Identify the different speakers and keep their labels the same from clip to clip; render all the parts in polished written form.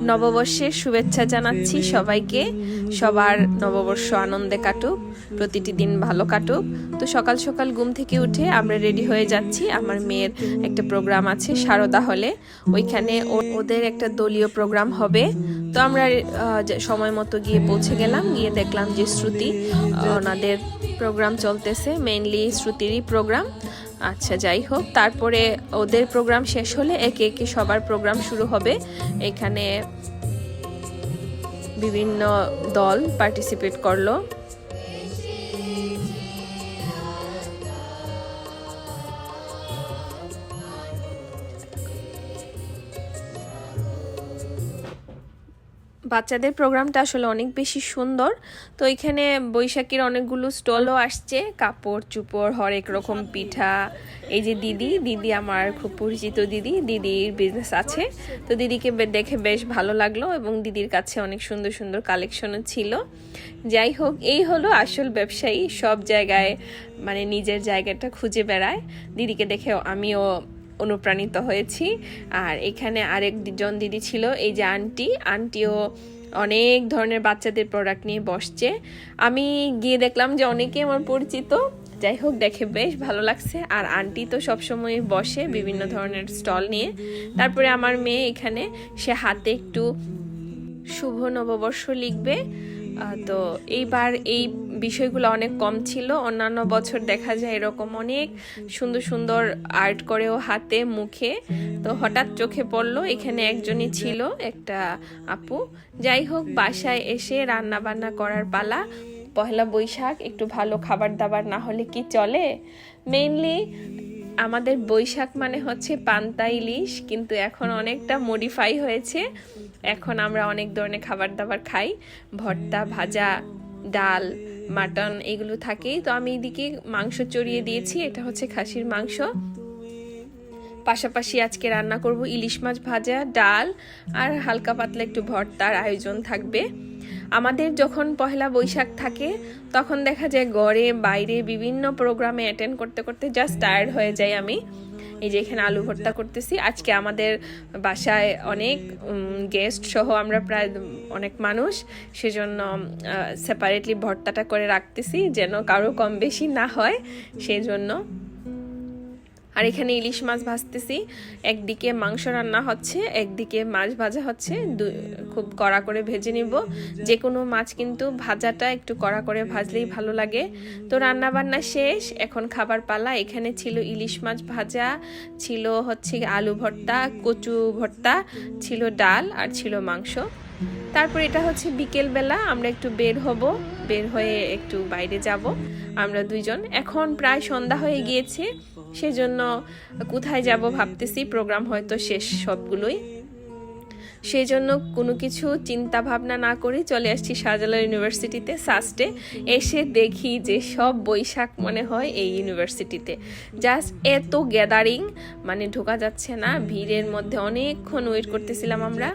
Speaker 1: নববর্ষের শুভেচ্ছা জানাচ্ছি সবাইকে। সবার নববর্ষ আনন্দে কাটুক, প্রতিটি দিন ভালো কাটুক। তো সকাল সকাল ঘুম থেকে উঠে আমরা রেডি হয়ে যাচ্ছি। আমার মেয়ের একটা প্রোগ্রাম আছে সারদা হলে, ওইখানে ওদের একটা দলীয় প্রোগ্রাম হবে। তো আমরা সময় মতো গিয়ে পৌঁছে গেলাম, গিয়ে দেখলাম যে শ্রুতি ওনাদের প্রোগ্রাম চলতেছে, মেইনলি শ্রুতিরই প্রোগ্রাম। আচ্ছা, যাই হোক, তারপরে ওদের প্রোগ্রাম শেষ হলে একে একে সবার প্রোগ্রাম শুরু হবে। এখানে বিভিন্ন দল পার্টিসিপেট করলো। বাচ্চাদের প্রোগ্রামটা আসলে অনেক বেশি সুন্দর। তো এখানে বৈশাখীর অনেকগুলো স্টলও আসছে, কাপড় চোপড়, হরেক রকম পিঠা। এই যে দিদি আমার খুব পরিচিত দিদির বিজনেস আছে। তো দিদিকে দেখে বেশ ভালো লাগলো এবং দিদির কাছে অনেক সুন্দর সুন্দর কালেকশনও ছিল। যাই হোক, এই হলো আসল ব্যবসায়ী, সব জায়গায় মানে নিজের জায়গাটা খুঁজে বেড়ায়। দিদিকে দেখে আমিও অনুপ্রাণিত হয়েছি। আর এখানে আরেকজন দিদি ছিল, এই যে আন্টিও অনেক ধরনের বাচ্চাদের প্রোডাক্ট নিয়ে বসছে। আমি গিয়ে দেখলাম যে অনেকে আমার পরিচিত। যাই হোক, দেখে বেশ ভালো লাগছে। আর আন্টি তো সবসময় বসে বিভিন্ন ধরনের স্টল নিয়ে। তারপরে আমার মেয়ে এখানে সে হাতে একটু শুভ নববর্ষ লিখবে। তো এইবার এই বিষয়গুলো অনেক কম ছিল। অন্যান্য বছর দেখা যায় এরকম অনেক সুন্দর সুন্দর আর্ট করেও হাতে মুখে। তো হঠাৎ চোখে পড়লো এখানে একজনই ছিল, একটা আপু। যাই হোক, বাসায় এসে রান্না বান্না করার পালা। পহেলা বৈশাখ, একটু ভালো খাবার দাবার না হলে কি চলে? মেইনলি আমাদের বৈশাখ মানে হচ্ছে পান্তা ইলিশ, কিন্তু এখন অনেকটা মডিফাই হয়েছে। এখন আমরা অনেক ধরনের খাবার দাবার খাই, ভর্তা, ভাজা, ডাল, মাটন, এগুলো থাকেই। তো আমি এদিকে মাংস চড়িয়ে দিয়েছি, এটা হচ্ছে খাসির মাংস। পাশাপাশি আজকে রান্না করব ইলিশ মাছ ভাজা, ডাল আর হালকা পাতলা একটু ভর্তার আয়োজন থাকবে। আমাদের যখন পহেলা বৈশাখ থাকে তখন দেখা যায় ঘরে বাইরে বিভিন্ন প্রোগ্রামে অ্যাটেন্ড করতে করতে জাস্ট টায়ার্ড হয়ে যাই আমি। এই যে এখানে আলু ভর্তা করতেছি। আজকে আমাদের বাসায় অনেক গেস্ট সহ আমরা প্রায় অনেক মানুষ, সেজন্য সেপারেটলি ভর্তাটা করে রাখতেছি যেন কারো কম বেশি না হয়, সেই জন্য। আর এখানে ইলিশ মাছ ভাজতেছি, একদিকে মাংস রান্না হচ্ছে, একদিকে মাছ ভাজা হচ্ছে। খুব কড়া করে ভেজে নিব। যে কোনো মাছ কিন্তু ভাজাটা একটু কড়া করে ভাজলেই ভালো লাগে। তো রান্না বান্না শেষ, এখন খাবার পালা। এখানে ছিল ইলিশ মাছ ভাজা, ছিল হচ্ছে আলু ভর্তা, কচু ভর্তা, ছিল ডাল আর ছিল মাংস। তারপর এটা হচ্ছে বিকেলবেলা, আমরা একটু বের হয়ে একটু বাইরে যাব আমরা দুইজন। এখন প্রায় সন্ধ্যা হয়ে গিয়েছে, সেজন্য কোথায় যাব ভাবতেছি। প্রোগ্রাম হয়তো শেষ সবগুলোই, সেই জন্য কোনো কিছু চিন্তা ভাবনা না করে চলে আসছি শাহজালাল ইউনিভার্সিটিতে সাস্টে। এসে দেখি যে সব বৈশাখ মনে হয় এই ইউনিভার্সিটিতে। জাস্ট এত গ্যাদারিং, মানে ঢোকা যাচ্ছে না। ভিড়ের মধ্যে অনেকক্ষণ ওয়েট করতেছিলাম আমরা।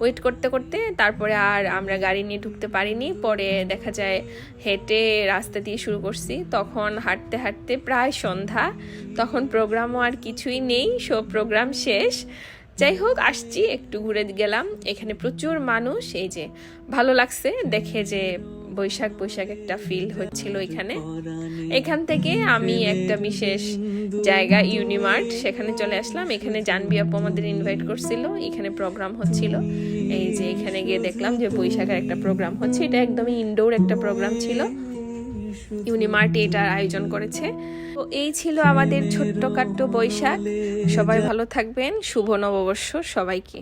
Speaker 1: ওয়েট করতে করতে তারপরে আর আমরা গাড়ি নিয়ে ঢুকতে পারিনি। পরে দেখা যায় হেঁটে রাস্তা দিয়ে শুরু করছি। তখন হাঁটতে হাঁটতে প্রায় সন্ধ্যা, তখন প্রোগ্রামও আর কিছুই নেই, সব প্রোগ্রাম শেষ। যাই হোক, আসছি, একটু ঘুরে গেলাম। এখানে প্রচুর মানুষ, এই যে ভালো লাগছে দেখে যে বৈশাখ একটা ফিল হচ্ছিল এখানে। এখান থেকে আমি একটা বিশেষ জায়গা ইউনিমার্ট, সেখানে চলে আসলাম। এখানে জানবি আপু আমাদের ইনভাইট করছিল, এখানে প্রোগ্রাম হচ্ছিল। এই যে এখানে গিয়ে দেখলাম যে বৈশাখের একটা প্রোগ্রাম হচ্ছে। এটা একদমই ইনডোর একটা প্রোগ্রাম ছিল, ইউনিমার্ট এটার আয়োজন করেছে। তো এই ছিল আমাদের ছোট্টখাট্ট বৈশাখ। সবাই ভালো থাকবেন, শুভ নববর্ষ সবাইকে।